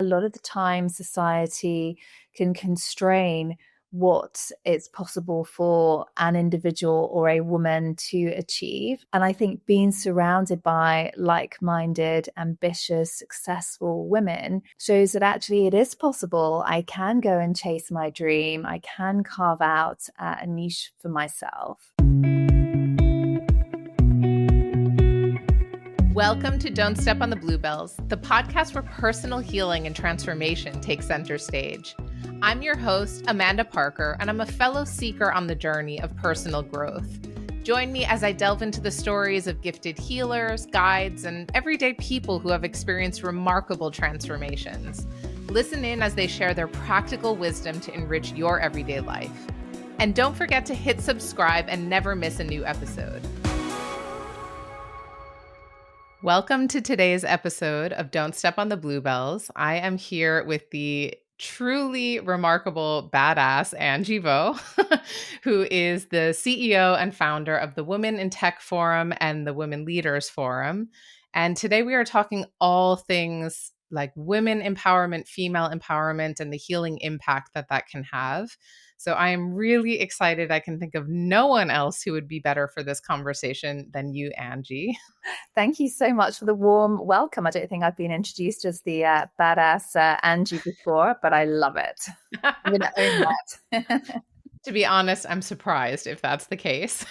lot of the time society can constrain what it's possible for an individual or a woman to achieve. And I think being surrounded by like-minded, ambitious, successful women shows that actually it is possible. I can go and chase my dream. I can carve out a niche for myself. Welcome to Don't Step on the Bluebells, the podcast where personal healing and transformation take center stage. I'm your host, Amanda Parker, and I'm a fellow seeker on the journey of personal growth. Join me as I delve into the stories of gifted healers, guides, and everyday people who have experienced remarkable transformations. Listen in as they share their practical wisdom to enrich your everyday life. And don't forget to hit subscribe and never miss a new episode. Welcome to today's episode of Don't Step on the Bluebells. I am here with the truly remarkable badass Angie Vaux, who is the CEO and founder of the Women in Tech Forum and the Women Leaders Forum. And today we are talking all things like women empowerment, female empowerment, and the healing impact that can have. So I am really excited. I can think of no one else who would be better for this conversation than you, Angie. Thank you so much for the warm welcome. I don't think I've been introduced as the badass Angie before, but I love it. I'm going to own that. To be honest, I'm surprised if that's the case.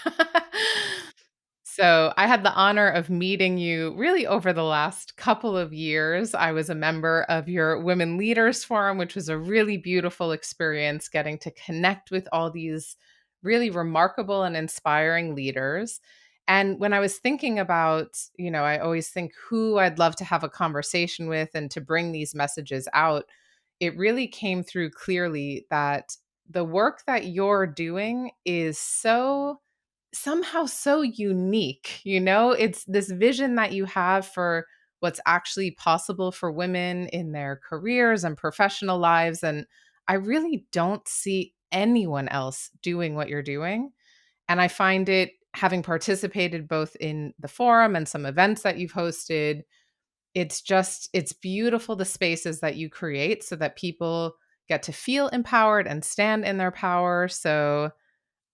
So I had the honor of meeting you really over the last couple of years. I was a member of your Women Leaders Forum, which was a really beautiful experience getting to connect with all these really remarkable and inspiring leaders. And when I was thinking about, I always think who I'd love to have a conversation with and to bring these messages out, it really came through clearly that the work that you're doing is somehow so unique. It's this vision that you have for what's actually possible for women in their careers and professional lives. And I really don't see anyone else doing what you're doing. And I find it, having participated both in the forum and some events that you've hosted, it's beautiful, the spaces that you create so that people get to feel empowered and stand in their power. So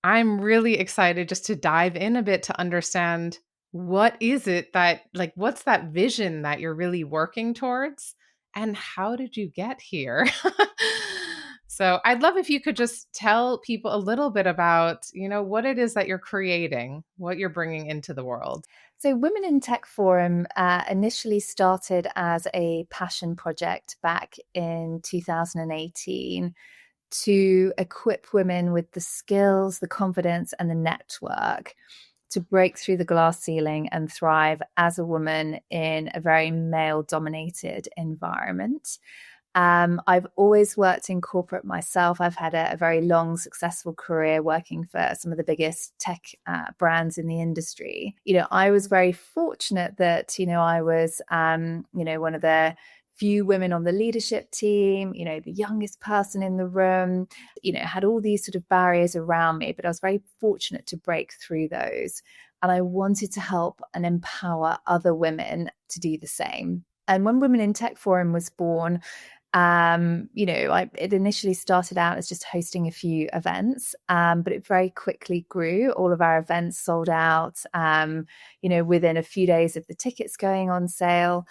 I'm really excited just to dive in a bit to understand what is it that, what's that vision that you're really working towards and how did you get here? So I'd love if you could just tell people a little bit about, what it is that you're creating, what you're bringing into the world. So Women in Tech Forum initially started as a passion project back in 2018 to equip women with the skills, the confidence, and the network to break through the glass ceiling and thrive as a woman in a very male-dominated environment. I've always worked in corporate myself. I've had a very long, successful career working for some of the biggest tech brands in the industry. I was very fortunate that, I was, one of the few women on the leadership team, the youngest person in the room, had all these sort of barriers around me, but I was very fortunate to break through those. And I wanted to help and empower other women to do the same. And when Women in Tech Forum was born, it initially started out as just hosting a few events, but it very quickly grew. All of our events sold out, within a few days of the tickets going on sale.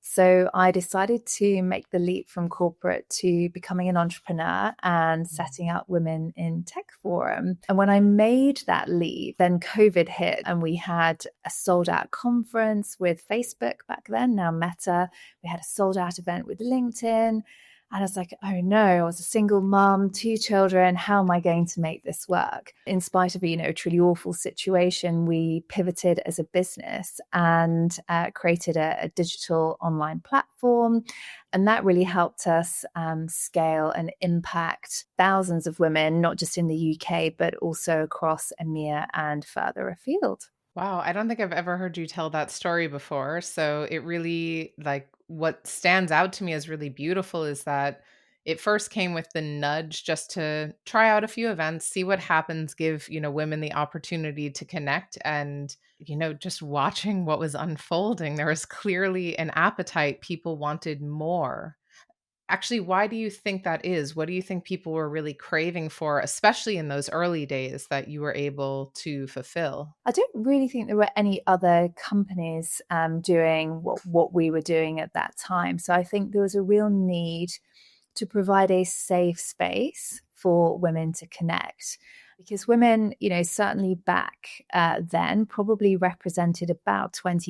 So I decided to make the leap from corporate to becoming an entrepreneur and setting up Women in Tech Forum. And when I made that leap, then COVID hit and we had a sold out conference with Facebook back then, now Meta. We had a sold out event with LinkedIn. And I was like, oh no, I was a single mom, 2 children. How am I going to make this work? In spite of, a truly awful situation, we pivoted as a business and created a digital online platform. And that really helped us scale and impact thousands of women, not just in the UK, but also across EMEA and further afield. Wow, I don't think I've ever heard you tell that story before. So it really, what stands out to me as really beautiful is that it first came with the nudge just to try out a few events, see what happens, give, women the opportunity to connect. And, just watching what was unfolding, there was clearly an appetite. People wanted more. Actually, why do you think that is? What do you think people were really craving for, especially in those early days that you were able to fulfill? I don't really think there were any other companies doing what we were doing at that time. So I think there was a real need to provide a safe space for women to connect. Because women, certainly back then probably represented about 20%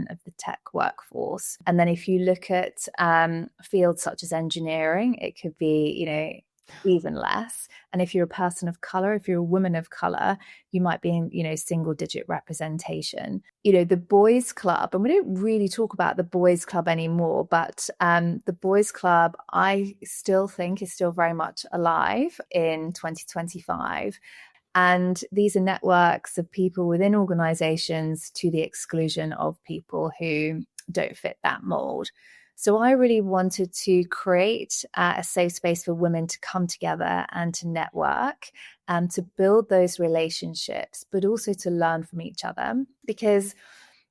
of the tech workforce. And then if you look at fields such as engineering, it could be, even less. And if you're a person of color, if you're a woman of color, you might be in, single digit representation. The boys club, and we don't really talk about the boys club anymore, but the boys club, I still think is still very much alive in 2025. And these are networks of people within organizations to the exclusion of people who don't fit that mold. So I really wanted to create a safe space for women to come together and to network and to build those relationships, but also to learn from each other. Because,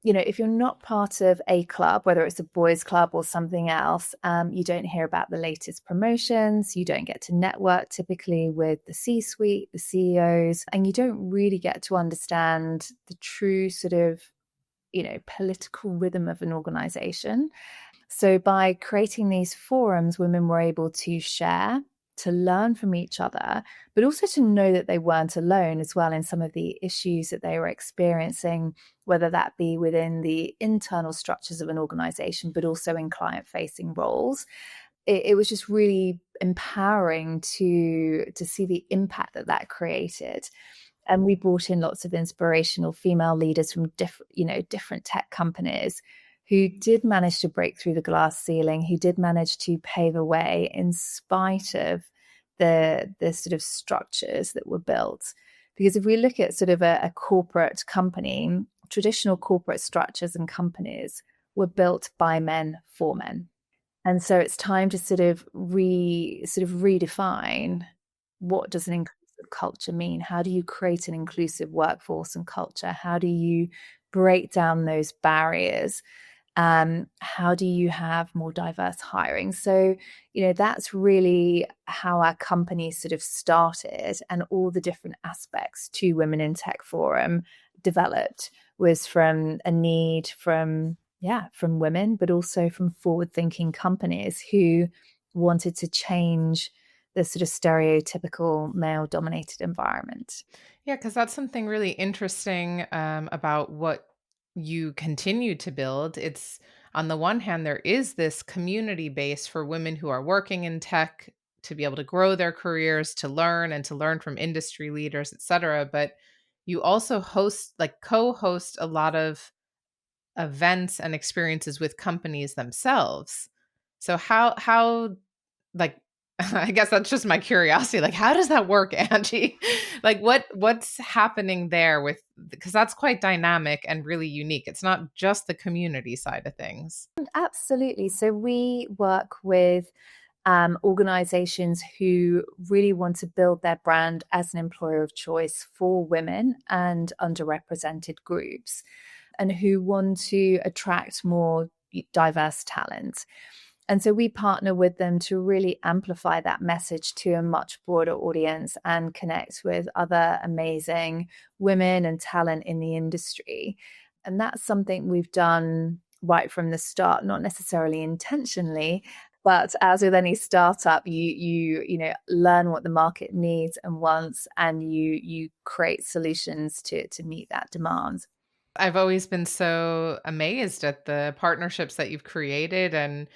if you're not part of a club, whether it's a boys club or something else, you don't hear about the latest promotions, you don't get to network typically with the C-suite, the CEOs, and you don't really get to understand the true sort of, political rhythm of an organization. So by creating these forums, women were able to share, to learn from each other, but also to know that they weren't alone as well in some of the issues that they were experiencing, whether that be within the internal structures of an organization, but also in client-facing roles. It was just really empowering to see the impact that created. And we brought in lots of inspirational female leaders from different tech companies who did manage to break through the glass ceiling, who did manage to pave a way in spite of the sort of structures that were built. Because if we look at sort of a corporate company, traditional corporate structures and companies were built by men for men. And so it's time to sort of redefine, what does an inclusive culture mean? How do you create an inclusive workforce and culture? How do you break down those barriers? How do you have more diverse hiring? So, that's really how our company sort of started, and all the different aspects to Women in Tech Forum developed was from a need from women, but also from forward-thinking companies who wanted to change the sort of stereotypical male-dominated environment. Yeah, because that's something really interesting about what you continue to build. It's on the one hand, there is this community base for women who are working in tech to be able to grow their careers, to learn and to learn from industry leaders, et cetera. But you also co-host a lot of events and experiences with companies themselves. So how like I guess that's just my curiosity. Like, how does that work, Angie? Like what's happening there with, because that's quite dynamic and really unique. It's not just the community side of things. Absolutely. So we work with organizations who really want to build their brand as an employer of choice for women and underrepresented groups, and who want to attract more diverse talent. And so we partner with them to really amplify that message to a much broader audience and connect with other amazing women and talent in the industry. And that's something we've done right from the start, not necessarily intentionally, but as with any startup, you learn what the market needs and wants, and you create solutions to meet that demand. I've always been so amazed at the partnerships that you've created, and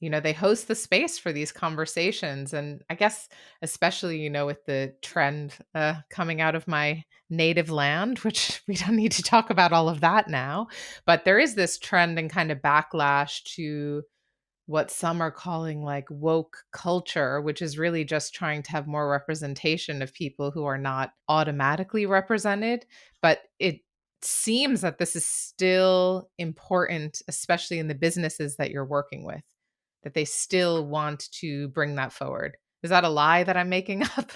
they host the space for these conversations. And I guess especially with the trend coming out of my native land, which we don't need to talk about all of that now, but there is this trend and kind of backlash to what some are calling like woke culture, which is really just trying to have more representation of people who are not automatically represented. But it seems that this is still important, especially in the businesses that you're working with, that they still want to bring that forward. Is that a lie that I'm making up?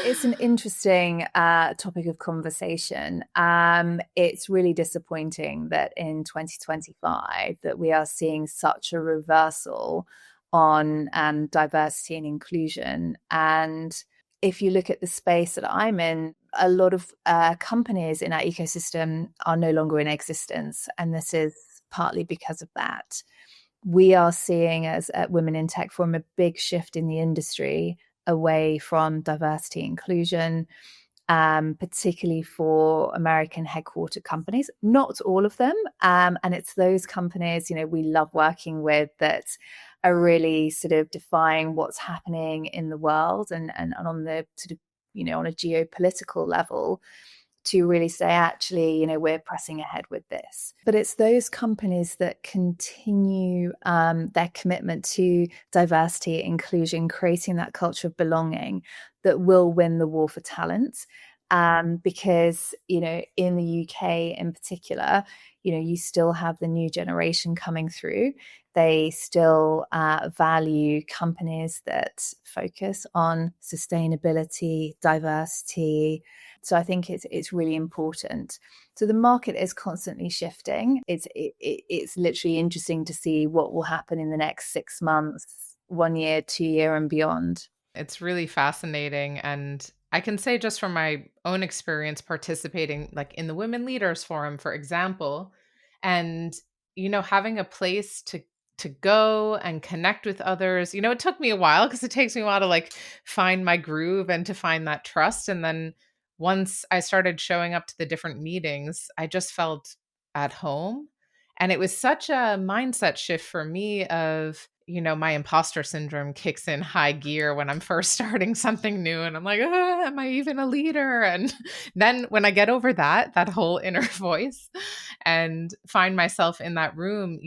It's an interesting topic of conversation. It's really disappointing that in 2025 that we are seeing such a reversal on diversity and inclusion. And if you look at the space that I'm in, a lot of companies in our ecosystem are no longer in existence. And this is partly because of that. We are seeing, as at Women in Tech Forum, a big shift in the industry away from diversity inclusion, particularly for American headquartered companies. Not all of them. And it's those companies, we love working with that are really sort of defying what's happening in the world and on the sort of, on a geopolitical level, to really say, actually, we're pressing ahead with this. But it's those companies that continue their commitment to diversity, inclusion, creating that culture of belonging, that will win the war for talent. Because, in the UK in particular, you still have the new generation coming through. They still value companies that focus on sustainability, diversity. So I think it's really important. So the market is constantly shifting. It's literally interesting to see what will happen in the next 6 months, 1 year, 2 year, and beyond. It's really fascinating. And I can say, just from my own experience participating, like in the Women Leaders Forum, for example, and, having a place to go and connect with others. It took me a while, because it takes me a while to like find my groove and to find that trust. And then once I started showing up to the different meetings, I just felt at home. And it was such a mindset shift for me of, my imposter syndrome kicks in high gear when I'm first starting something new. And I'm like, am I even a leader? And then when I get over that whole inner voice and find myself in that room,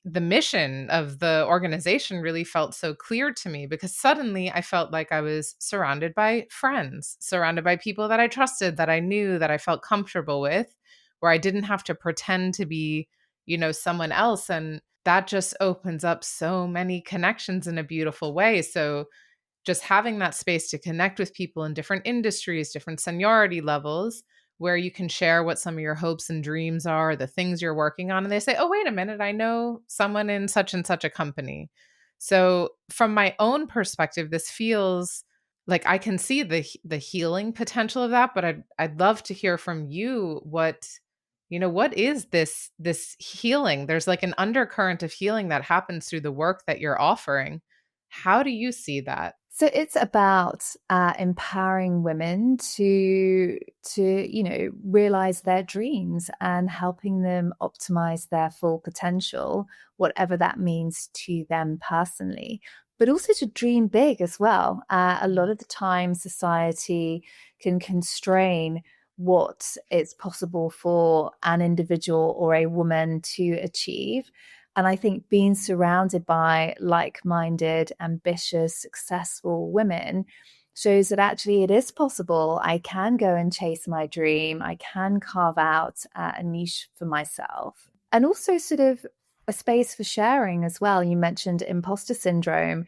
the mission of the organization really felt so clear to me, because suddenly I felt like I was surrounded by friends, surrounded by people that I trusted, that I knew, that I felt comfortable with, where I didn't have to pretend to be, someone else. And that just opens up so many connections in a beautiful way. So just having that space to connect with people in different industries, different seniority levels, where you can share what some of your hopes and dreams are, the things you're working on. And they say, oh, wait a minute, I know someone in such and such a company. So from my own perspective, this feels like I can see the healing potential of that. But I'd love to hear from you what is this healing? There's like an undercurrent of healing that happens through the work that you're offering. How do you see that? So it's about empowering women to realize their dreams and helping them optimize their full potential, whatever that means to them personally, but also to dream big as well. A lot of the time, society can constrain what it's possible for an individual or a woman to achieve. And I think being surrounded by like-minded, ambitious, successful women shows that actually it is possible. I can go and chase my dream. I can carve out a niche for myself. And also sort of a space for sharing as well. You mentioned imposter syndrome.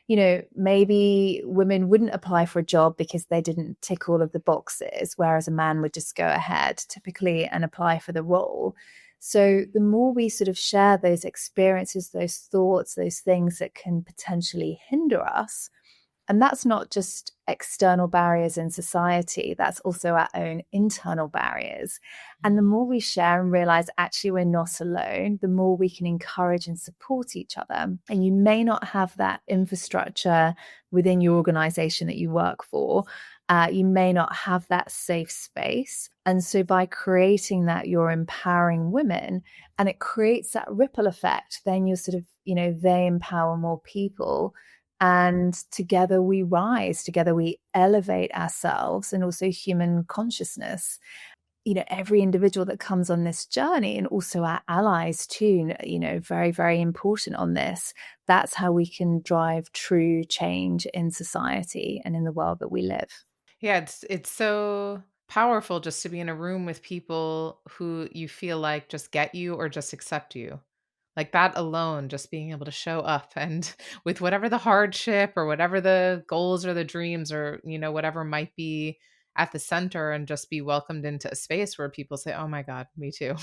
Maybe women wouldn't apply for a job because they didn't tick all of the boxes, whereas a man would just go ahead typically and apply for the role. So the more we sort of share those experiences, those thoughts, those things that can potentially hinder us, and that's not just external barriers in society, that's also our own internal barriers. And the more we share and realize actually we're not alone, the more we can encourage and support each other. And you may not have that infrastructure within your organization that you work for. You may not have that safe space. And so by creating that, you're empowering women, and it creates that ripple effect. Then you're sort of, they empower more people. And together we rise, together we elevate ourselves and also human consciousness. Every individual that comes on this journey, and also our allies too, very, very important on this. That's how we can drive true change in society and in the world that we live. Yeah, it's so powerful just to be in a room with people who you feel like just get you or just accept you. Like that alone, just being able to show up and with whatever the hardship or whatever the goals or the dreams or, whatever might be at the center, and just be welcomed into a space where people say, oh my God, me too.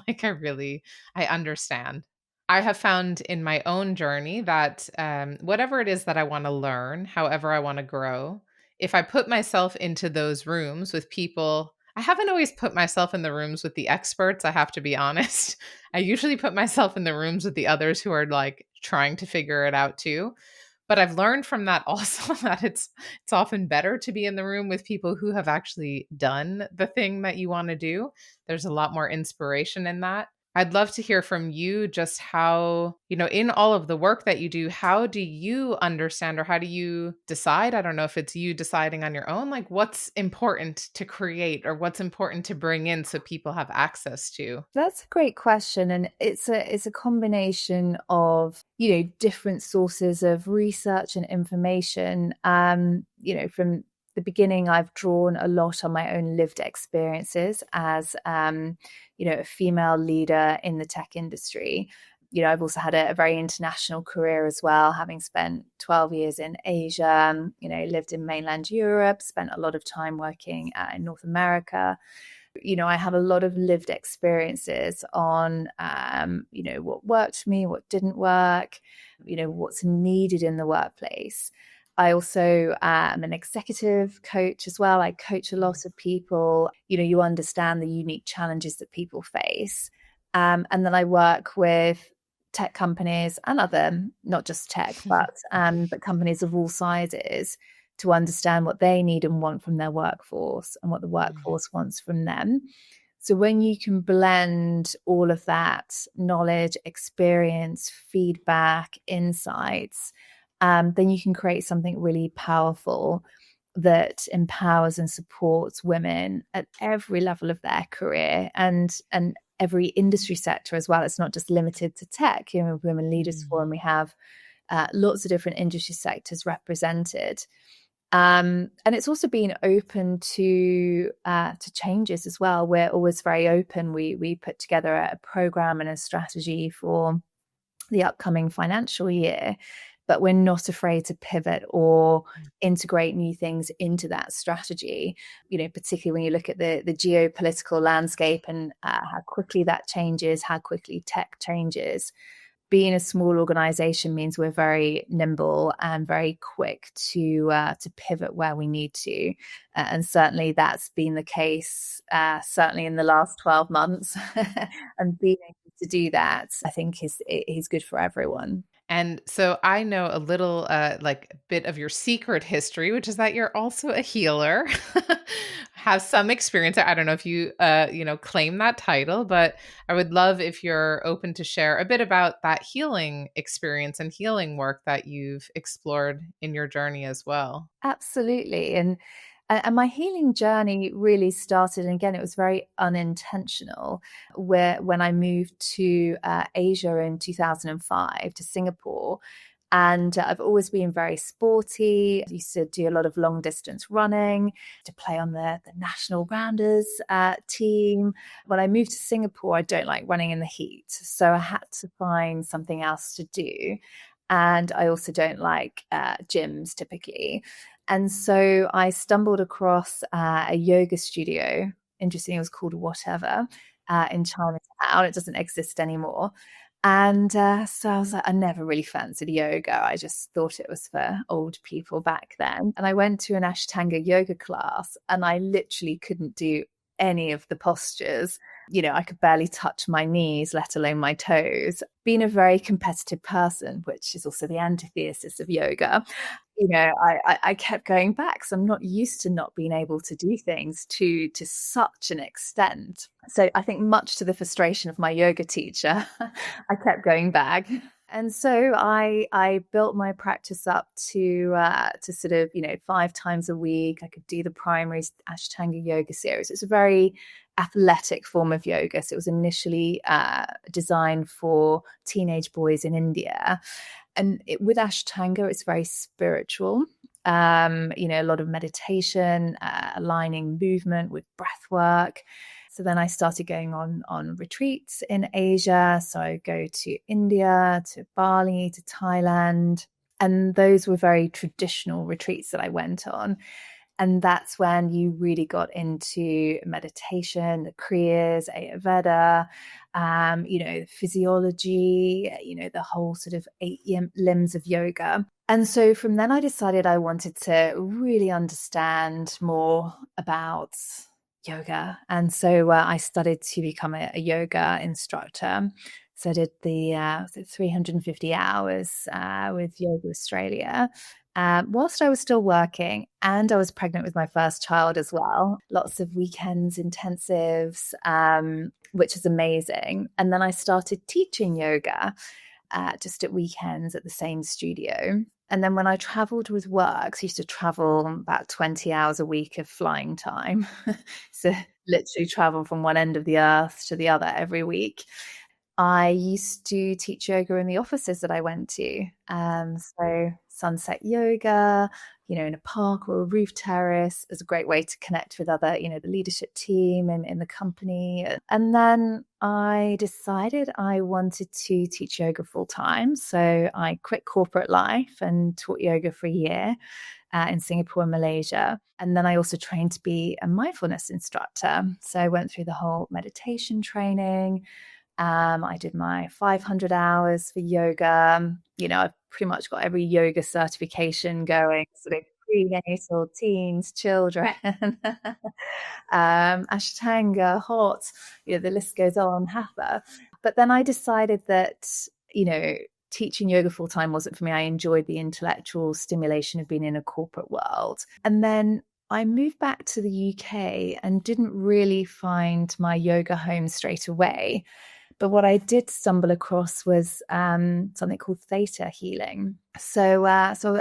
Like I understand. I have found in my own journey that whatever it is that I want to learn, however I want to grow, if I put myself into those rooms with people, I haven't always put myself in the rooms with the experts, I have to be honest. I usually put myself in the rooms with the others who are like trying to figure it out too. But I've learned from that also that it's often better to be in the room with people who have actually done the thing that you want to do. There's a lot more inspiration in that. I'd love to hear from you just how, in all of the work that you do, how do you understand or how do you decide? I don't know if it's you deciding on your own, like what's important to create or what's important to bring in so people have access to. That's a great question, and it's a combination of different sources of research and information. From the beginning, I've drawn a lot on my own lived experiences as a female leader in the tech industry. I've also had a very international career as well, having spent 12 years in Asia, lived in mainland Europe, spent a lot of time working in North America. I have a lot of lived experiences on, what worked for me, what didn't work, what's needed in the workplace. I also am an executive coach as well. I coach a lot of people. You understand the unique challenges that people face. And then I work with tech companies and other, not just tech, but companies of all sizes to understand what they need and want from their workforce and what the workforce wants from them. So when you can blend all of that knowledge, experience, feedback, insights, then you can create something really powerful that empowers and supports women at every level of their career and every industry sector as well. It's not just limited to tech. Women Leaders Forum, we have lots of different industry sectors represented. And it's also been open to changes as well. We're always very open. We put together a program and a strategy for the upcoming financial year, but we're not afraid to pivot or integrate new things into that strategy, particularly when you look at the geopolitical landscape and how quickly that changes, how quickly tech changes. Being a small organization means we're very nimble and very quick to pivot where we need to. And certainly that's been the case, certainly in the last 12 months. And being able to do that, I think is good for everyone. And so I know a little bit of your secret history, which is that you're also a healer, have some experience. I don't know if you claim that title, but I would love if you're open to share a bit about that healing experience and healing work that you've explored in your journey as well. Absolutely. And my healing journey really started, and again, it was very unintentional, when I moved to Asia in 2005 to Singapore. And I've always been very sporty. I used to do a lot of long distance running, to play on the national rounders team. When I moved to Singapore, I don't like running in the heat. So I had to find something else to do. And I also don't like gyms typically. And so I stumbled across a yoga studio. Interesting, it was called Whatever in Chinatown. It doesn't exist anymore. And so I was like, I never really fancied yoga. I just thought it was for old people back then. And I went to an Ashtanga yoga class and I literally couldn't do any of the postures. I could barely touch my knees, let alone my toes. Being a very competitive person, which is also the antithesis of yoga, I kept going back. So I'm not used to not being able to do things to such an extent. So I think much to the frustration of my yoga teacher, I kept going back. And so I built my practice up to sort of 5 times a week. I could do the primary Ashtanga yoga series. It's a very athletic form of yoga. So it was initially designed for teenage boys in India. And with Ashtanga, it's very spiritual. A lot of meditation, aligning movement with breath work. So then I started going on retreats in Asia. So I go to India, to Bali, to Thailand. And those were very traditional retreats that I went on. And that's when you really got into meditation, the Kriyas, Ayurveda, physiology, the whole sort of 8 limbs of yoga. And so from then I decided I wanted to really understand more about yoga. And so I started to become a yoga instructor. So I did the 350 hours with Yoga Australia whilst I was still working, and I was pregnant with my first child as well. Lots of weekends intensives, which is amazing. And then I started teaching yoga just at weekends at the same studio. And then when I traveled with work, so I used to travel about 20 hours a week of flying time. So literally travel from one end of the earth to the other every week. I used to teach yoga in the offices that I went to. So sunset yoga, in a park or a roof terrace is a great way to connect with other, the leadership team and in the company. And then I decided I wanted to teach yoga full time. So I quit corporate life and taught yoga for a year in Singapore and Malaysia. And then I also trained to be a mindfulness instructor. So I went through the whole meditation training. I did my 500 hours for yoga. I've pretty much got every yoga certification going, sort of prenatal, teens, children, Ashtanga, hot, the list goes on, Hatha. But then I decided that, teaching yoga full time wasn't for me. I enjoyed the intellectual stimulation of being in a corporate world. And then I moved back to the UK and didn't really find my yoga home straight away. But what I did stumble across was something called Theta healing. So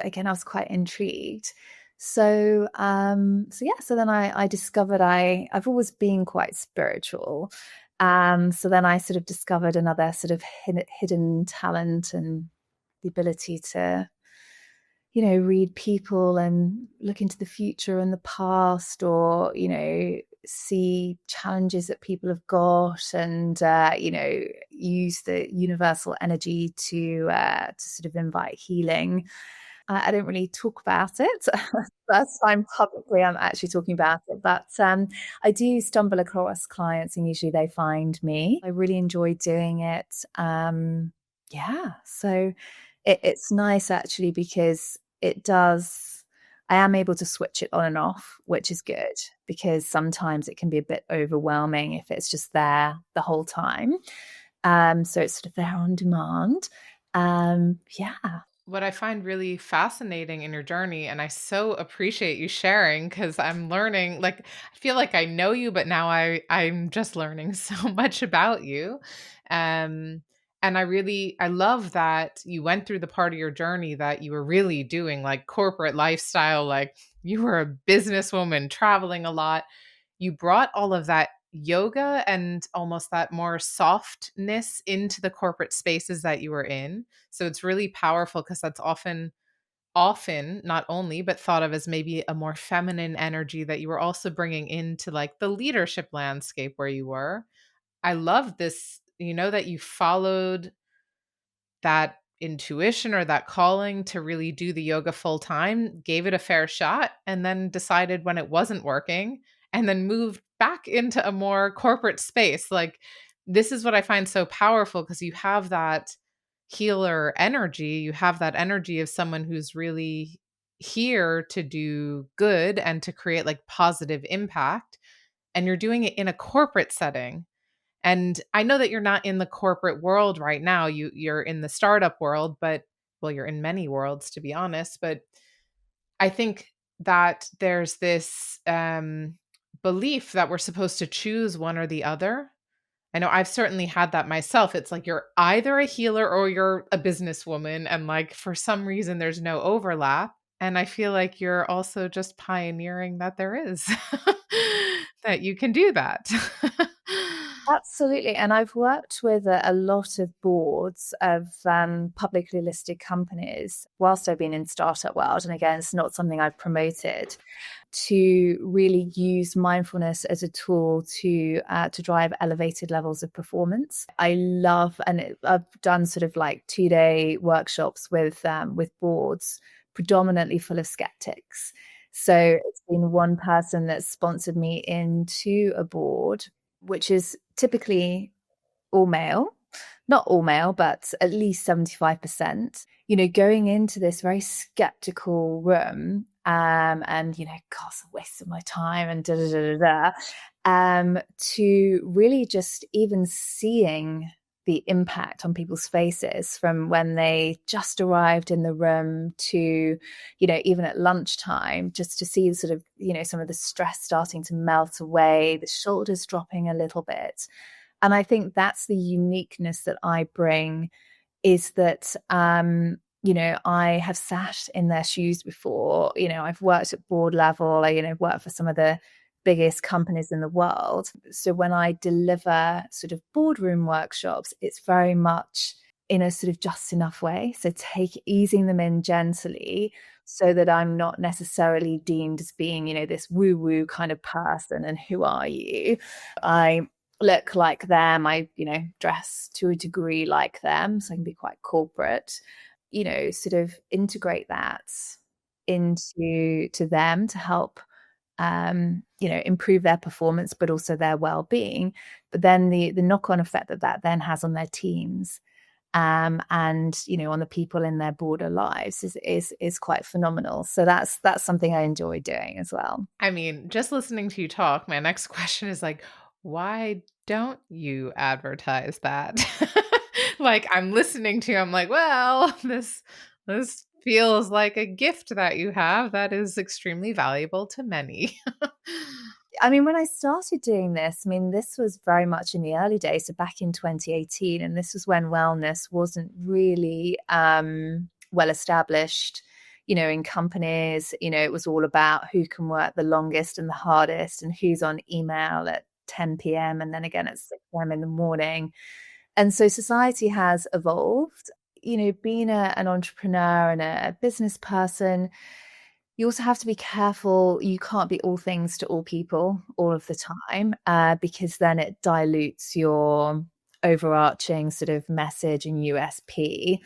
again, I was quite intrigued. So then I discovered I've always been quite spiritual. So then I sort of discovered another sort of hidden talent and the ability to, read people and look into the future and the past, or, see challenges that people have got and, use the universal energy to sort of invite healing. I don't really talk about it. First time publicly I'm actually talking about it, but I do stumble across clients and usually they find me. I really enjoy doing it. So it's nice actually because I am able to switch it on and off, which is good because sometimes it can be a bit overwhelming if it's just there the whole time. So it's sort of there on demand. What I find really fascinating in your journey, and I so appreciate you sharing because I'm learning, like, I feel like I know you, but now I'm just learning so much about you. And I love that you went through the part of your journey that you were really doing like corporate lifestyle, like you were a businesswoman traveling a lot. You brought all of that yoga and almost that more softness into the corporate spaces that you were in. So it's really powerful because that's often not only but thought of as maybe a more feminine energy that you were also bringing into like the leadership landscape where you were. I love this, that you followed that intuition or that calling to really do the yoga full time, gave it a fair shot, and then decided when it wasn't working, and then moved back into a more corporate space. Like, this is what I find so powerful because you have that healer energy. You have that energy of someone who's really here to do good and to create like positive impact. And you're doing it in a corporate setting. And I know that you're not in the corporate world right now. You're in the startup world, but well, you're in many worlds to be honest, but I think that there's this belief that we're supposed to choose one or the other. I know I've certainly had that myself. It's like you're either a healer or you're a businesswoman, and like for some reason there's no overlap. And I feel like you're also just pioneering that there is that you can do that. Absolutely. And I've worked with a lot of boards of publicly listed companies whilst I've been in startup world. And again, it's not something I've promoted, to really use mindfulness as a tool to drive elevated levels of performance. I love, and I've done sort of like 2-day workshops with boards predominantly full of skeptics. So it's been one person that sponsored me into a board, which is typically all male, not all male, but at least 75%, going into this very skeptical room, and, God, it's a waste of my time and da da da da to really just even seeing the impact on people's faces from when they just arrived in the room to, even at lunchtime, just to see sort of, some of the stress starting to melt away, the shoulders dropping a little bit. And I think that's the uniqueness that I bring, is that, I have sat in their shoes before. I've worked at board level. Worked for some of the biggest companies in the world. So when I deliver sort of boardroom workshops, it's very much in a sort of just enough way. So easing them in gently, so that I'm not necessarily deemed as being, this woo-woo kind of person. And who are you? I look like them. I, dress to a degree like them. So I can be quite corporate, sort of integrate that into them to help, improve their performance, but also their well-being. But then the knock-on effect that then has on their teams, and on the people in their broader lives is quite phenomenal. So that's something I enjoy doing as well. I mean, just listening to you talk, my next question is like, why don't you advertise that? Like, I'm listening to you, I'm like, well, this feels like a gift that you have that is extremely valuable to many. I mean, when I started doing this, I mean, this was very much in the early days, so back in 2018, and this was when wellness wasn't really well established, in companies. It was all about who can work the longest and the hardest, and who's on email at 10 p.m. and then again at 6 p.m. in the morning. And so society has evolved. Being an entrepreneur and a business person, you also have to be careful. You can't be all things to all people all of the time, because then it dilutes your overarching sort of message and USP.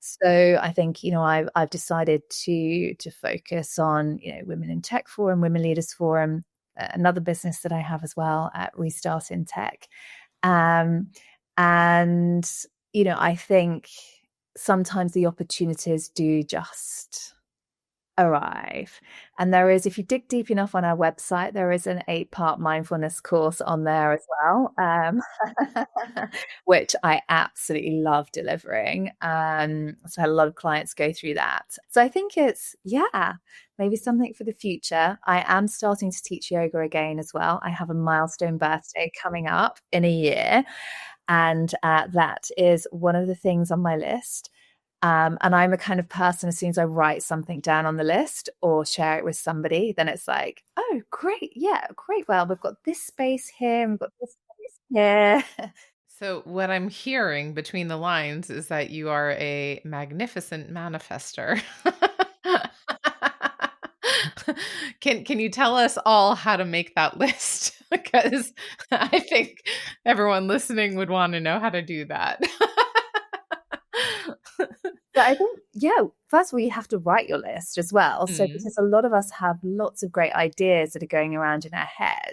So I think, I've decided to focus on, Women in Tech Forum, Women Leaders Forum, another business that I have as well at Restart in Tech. And, I think sometimes the opportunities do just arrive. And if you dig deep enough on our website, there is an 8-part mindfulness course on there as well, which I absolutely love delivering. So I had a lot of clients go through that. So I think it's, maybe something for the future. I am starting to teach yoga again as well. I have a milestone birthday coming up in a year. And that is one of the things on my list. And I'm a kind of person, as soon as I write something down on the list or share it with somebody, then it's like, oh, great. Yeah, great. Well, we've got this space here and we've got this space here. So, what I'm hearing between the lines is that you are a magnificent manifester. Can you tell us all how to make that list? Because I think everyone listening would want to know how to do that. So I think, first of all, you have to write your list as well. So because a lot of us have lots of great ideas that are going around in our head.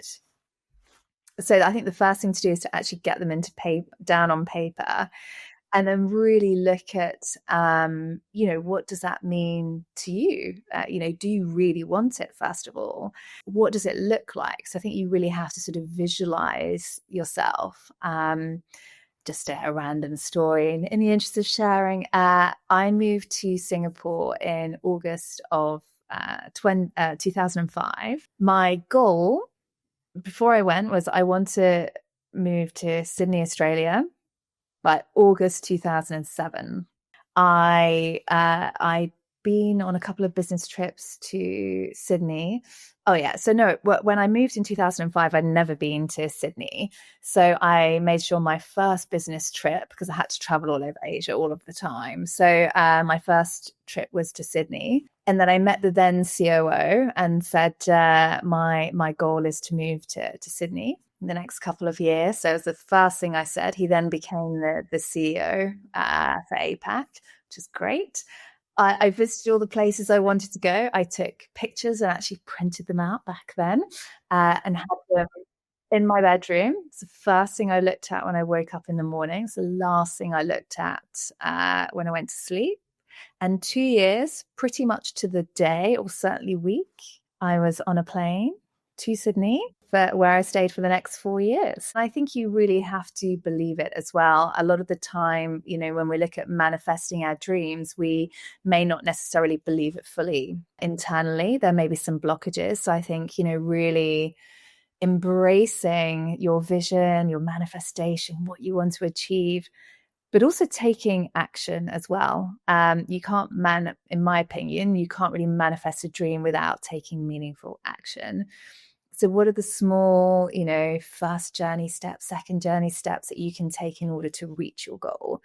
So I think the first thing to do is to actually get them down on paper, and then really look at, what does that mean to you? Do you really want it, first of all? What does it look like? So I think you really have to sort of visualize yourself. Just a random story. In the interest of sharing, I moved to Singapore in August of 2005. My goal before I went was I want to move to Sydney, Australia by August 2007. I'd been on a couple of business trips to Sydney. Oh yeah. So no, when I moved in 2005, I'd never been to Sydney. So I made sure my first business trip, because I had to travel all over Asia all of the time. So my first trip was to Sydney. And then I met the then COO and said, my goal is to move to Sydney in the next couple of years. So it was the first thing I said. He then became the CEO for APAC, which is great. I visited all the places I wanted to go. I took pictures and actually printed them out back then, and had them in my bedroom. It's the first thing I looked at when I woke up in the morning. It's the last thing I looked at when I went to sleep. And 2 years, pretty much to the day, or certainly week, I was on a plane to Sydney, where I stayed for the next 4 years. I think you really have to believe it as well. A lot of the time, when we look at manifesting our dreams, we may not necessarily believe it fully internally. There may be some blockages. So I think, really embracing your vision, your manifestation, what you want to achieve, but also taking action as well. You can't in my opinion, you can't really manifest a dream without taking meaningful action. So what are the small, first journey steps, second journey steps that you can take in order to reach your goal?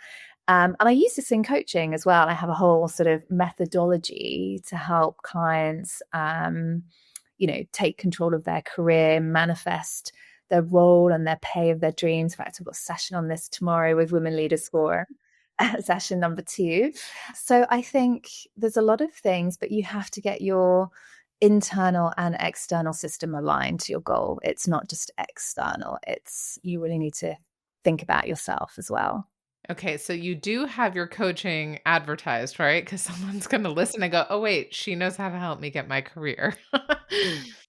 And I use this in coaching as well. I have a whole sort of methodology to help clients, take control of their career, manifest their role and their pay of their dreams. In fact, I've got a session on this tomorrow with Women Leaders Forum, session number 2. So I think there's a lot of things, but you have to get your internal and external system aligned to your goal. It's not just external. You really need to think about yourself as well. Okay, so you do have your coaching advertised, right? Because someone's going to listen and go, "Oh, wait, she knows how to help me get my career."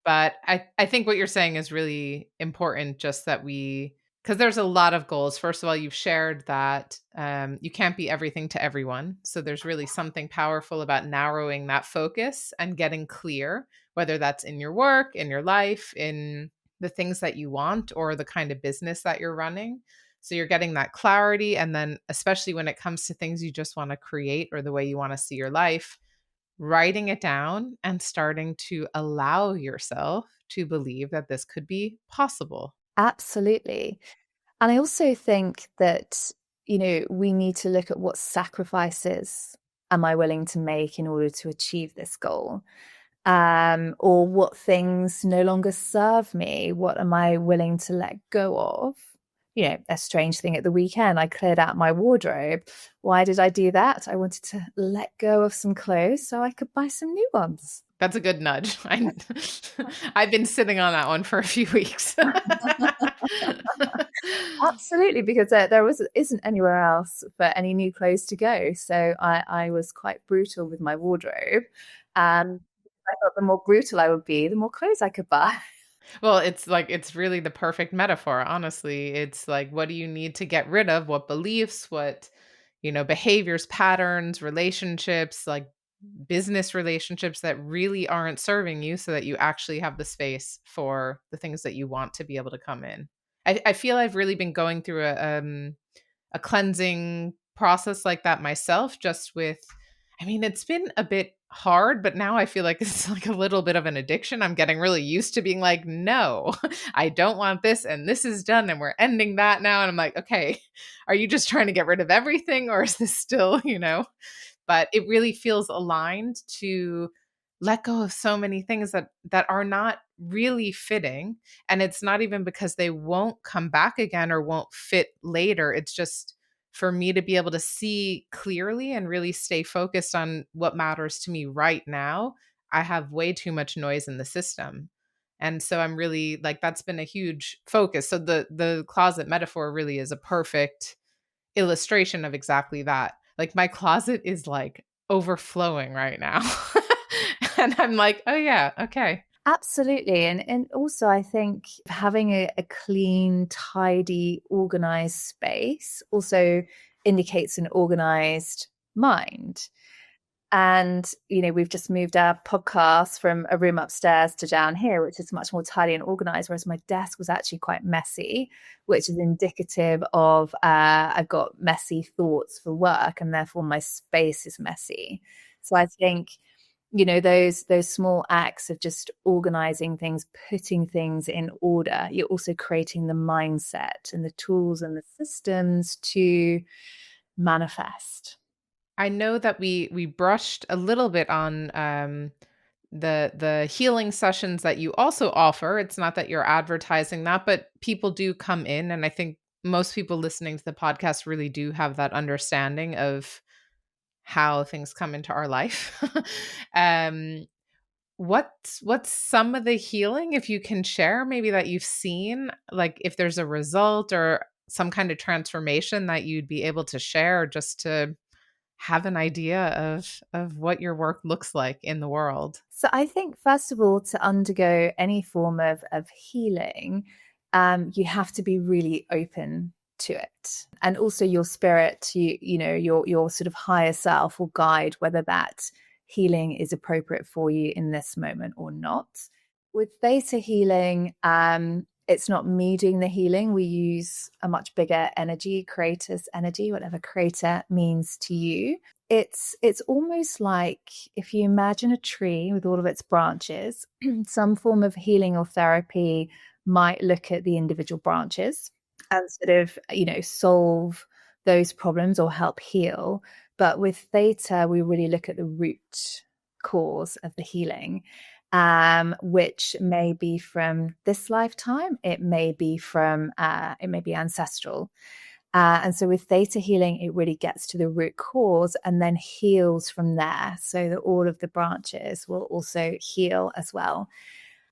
But I think what you're saying is really important, just that because there's a lot of goals. First of all, you've shared that you can't be everything to everyone. So there's really something powerful about narrowing that focus and getting clear, whether that's in your work, in your life, in the things that you want, or the kind of business that you're running. So you're getting that clarity. And then, especially when it comes to things you just want to create or the way you want to see your life, writing it down and starting to allow yourself to believe that this could be possible. Absolutely. And I also think that, we need to look at what sacrifices am I willing to make in order to achieve this goal? Or what things no longer serve me? What am I willing to let go of? A strange thing at the weekend, I cleared out my wardrobe. Why did I do that? I wanted to let go of some clothes so I could buy some new ones. That's a good nudge. I've been sitting on that one for a few weeks. Absolutely, because there isn't anywhere else for any new clothes to go. So I was quite brutal with my wardrobe. And I thought the more brutal I would be, the more clothes I could buy. Well, it's really the perfect metaphor, honestly. It's like, what do you need to get rid of? What beliefs, what, behaviors, patterns, relationships, like business relationships that really aren't serving you, so that you actually have the space for the things that you want to be able to come in. I feel I've really been going through a cleansing process like that myself, just with, it's been a bit hard, but now I feel like it's like a little bit of an addiction. I'm getting really used to being like, no, I don't want this, and this is done, and we're ending that now. And I'm like, okay, are you just trying to get rid of everything, or is this still, But it really feels aligned to let go of so many things that are not really fitting. And it's not even because they won't come back again or won't fit later. It's just for me to be able to see clearly and really stay focused on what matters to me right now. I have way too much noise in the system. And so I'm really like, that's been a huge focus. So the closet metaphor really is a perfect illustration of exactly that. Like, my closet is like overflowing right now. And I'm like, oh yeah, okay. Absolutely. And also, I think having a clean, tidy, organized space also indicates an organized mind. And, we've just moved our podcast from a room upstairs to down here, which is much more tidy and organized, whereas my desk was actually quite messy, which is indicative of I've got messy thoughts for work, and therefore my space is messy. So I think, those small acts of just organizing things, putting things in order, you're also creating the mindset and the tools and the systems to manifest. I know that we brushed a little bit on the healing sessions that you also offer. It's not that you're advertising that, but people do come in, and I think most people listening to the podcast really do have that understanding of how things come into our life. um, what's some of the healing, if you can share, maybe that you've seen, like if there's a result or some kind of transformation that you'd be able to share, just to have an idea of what your work looks like in the world? So I think, first of all, to undergo any form of healing, you have to be really open to it. And also your spirit, your sort of higher self will guide whether that healing is appropriate for you in this moment or not. With theta healing, it's not me doing the healing. We use a much bigger energy, creator's energy, whatever creator means to you. It's almost like if you imagine a tree with all of its branches, some form of healing or therapy might look at the individual branches and sort of, solve those problems or help heal. But with theta, we really look at the root cause of the healing, which may be from this lifetime. It may be ancestral. And so with theta healing, it really gets to the root cause and then heals from there, so that all of the branches will also heal as well.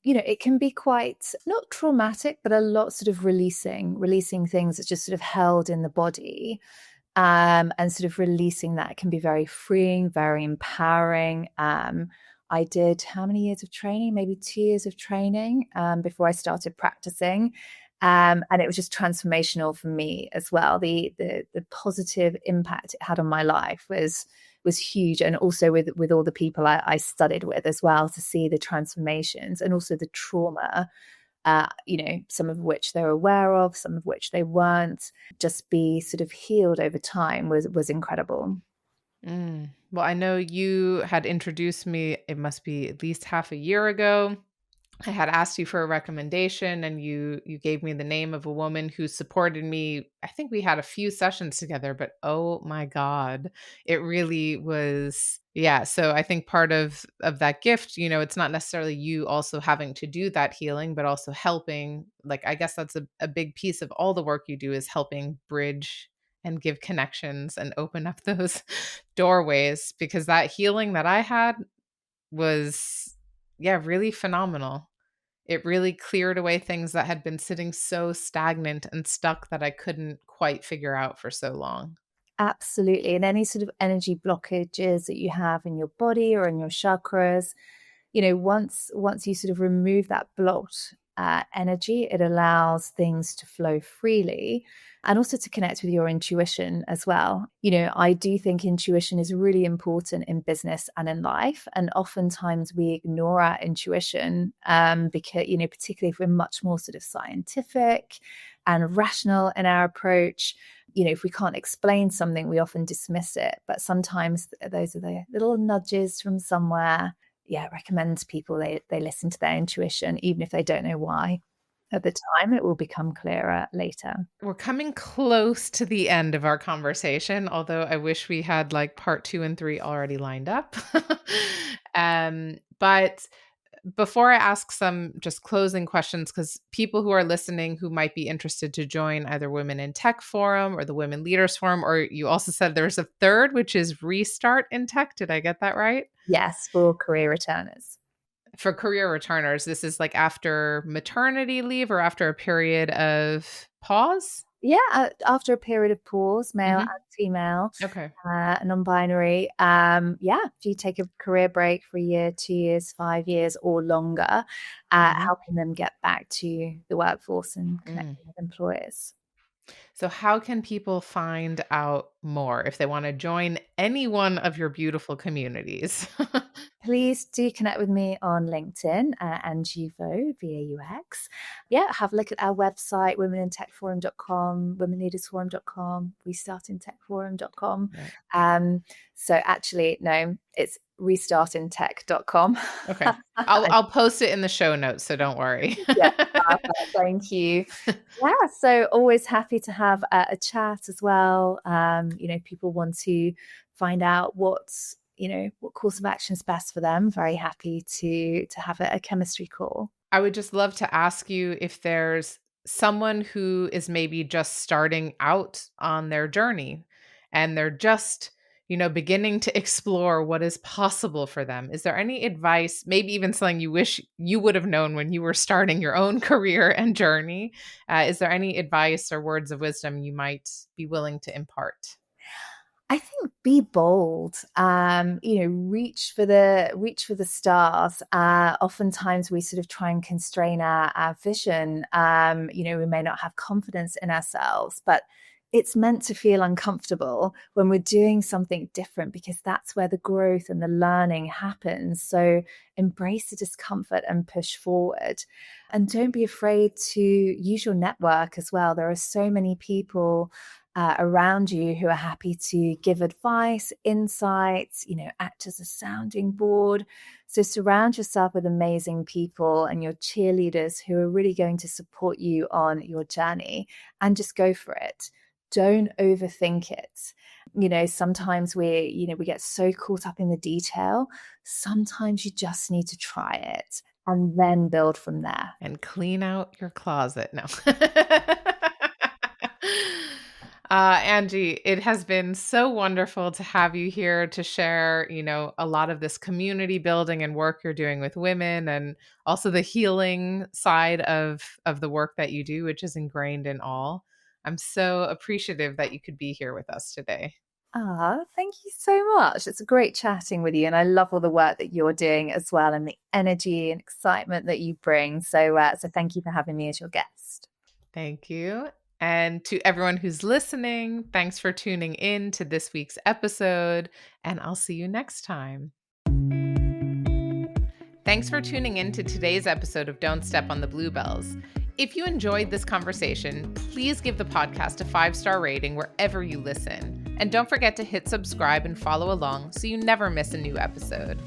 It can be quite not traumatic, but a lot sort of releasing things that's just sort of held in the body. And sort of releasing that can be very freeing, very empowering. I did how many years of training? Maybe 2 years of training before I started practicing. And it was just transformational for me as well. The positive impact it had on my life was huge, and also with all the people I studied with as well, to see the transformations and also the trauma, some of which they were aware of, some of which they weren't, just be sort of healed over time was incredible. Well, I know you had introduced me, it must be at least half a year ago. I had asked you for a recommendation, and you gave me the name of a woman who supported me. I think we had a few sessions together, but oh my God, it really was. Yeah. So I think part of that gift, it's not necessarily you also having to do that healing, but also helping. Like, I guess that's a big piece of all the work you do, is helping bridge and give connections and open up those doorways, because that healing that I had was, yeah, really phenomenal. It really cleared away things that had been sitting so stagnant and stuck that I couldn't quite figure out for so long. Absolutely. And any sort of energy blockages that you have in your body or in your chakras, once you sort of remove that blocked energy, it allows things to flow freely, and also to connect with your intuition as well. I do think intuition is really important in business and in life, and oftentimes we ignore our intuition, because particularly if we're much more sort of scientific and rational in our approach. If we can't explain something, we often dismiss it. But sometimes those are the little nudges from somewhere. Yeah, I recommend people they listen to their intuition, even if they don't know why at the time. It will become clearer later. We're coming close to the end of our conversation, although I wish we had like part 2 and 3 already lined up. But before I ask some just closing questions, because people who are listening who might be interested to join either Women in Tech Forum or the Women Leaders Forum, or you also said there's a third, which is Restart in Tech. Did I get that right? Yes, for career returners. For career returners, this is like after maternity leave or after a period of pause? Yeah, after a period of pause, male and Mhm. female, Okay. non-binary. Yeah, if you take a career break for a year, 2 years, 5 years, or longer, Mhm. helping them get back to the workforce and Mm. connecting with employers. So how can people find out more if they want to join any one of your beautiful communities? Please do connect with me on LinkedIn, Angie Vaux, VAUX. Yeah, have a look at our website, womenintechforum.com, womenleadersforum.com, restartintechforum.com. Right. So actually, no, it's restartintech.com. Okay. I'll post it in the show notes, so don't worry. Yeah, thank you. Yeah, so always happy to have a chat as well. People want to find out what course of action is best for them. Very happy to have a chemistry call. I would just love to ask you if there's someone who is maybe just starting out on their journey, and they're just, beginning to explore what is possible for them, is there any advice, maybe even something you wish you would have known when you were starting your own career and journey? Is there any advice or words of wisdom you might be willing to impart? I think be bold. Reach for the stars. Oftentimes we sort of try and constrain our vision. We may not have confidence in ourselves, but it's meant to feel uncomfortable when we're doing something different, because that's where the growth and the learning happens. So embrace the discomfort and push forward. And don't be afraid to use your network as well. There are so many people around you who are happy to give advice, insights, act as a sounding board. So surround yourself with amazing people and your cheerleaders who are really going to support you on your journey, and just go for it. Don't overthink it. Sometimes we get so caught up in the detail. Sometimes you just need to try it and then build from there. And clean out your closet. No. Angie, it has been so wonderful to have you here to share, a lot of this community building and work you're doing with women, and also the healing side of the work that you do, which is ingrained in all. I'm so appreciative that you could be here with us today. Thank you so much. It's great chatting with you. And I love all the work that you're doing as well, and the energy and excitement that you bring. So thank you for having me as your guest. Thank you. And to everyone who's listening, thanks for tuning in to this week's episode, and I'll see you next time. Thanks for tuning in to today's episode of Don't Step on the Bluebells. If you enjoyed this conversation, please give the podcast a 5-star rating wherever you listen. And don't forget to hit subscribe and follow along so you never miss a new episode.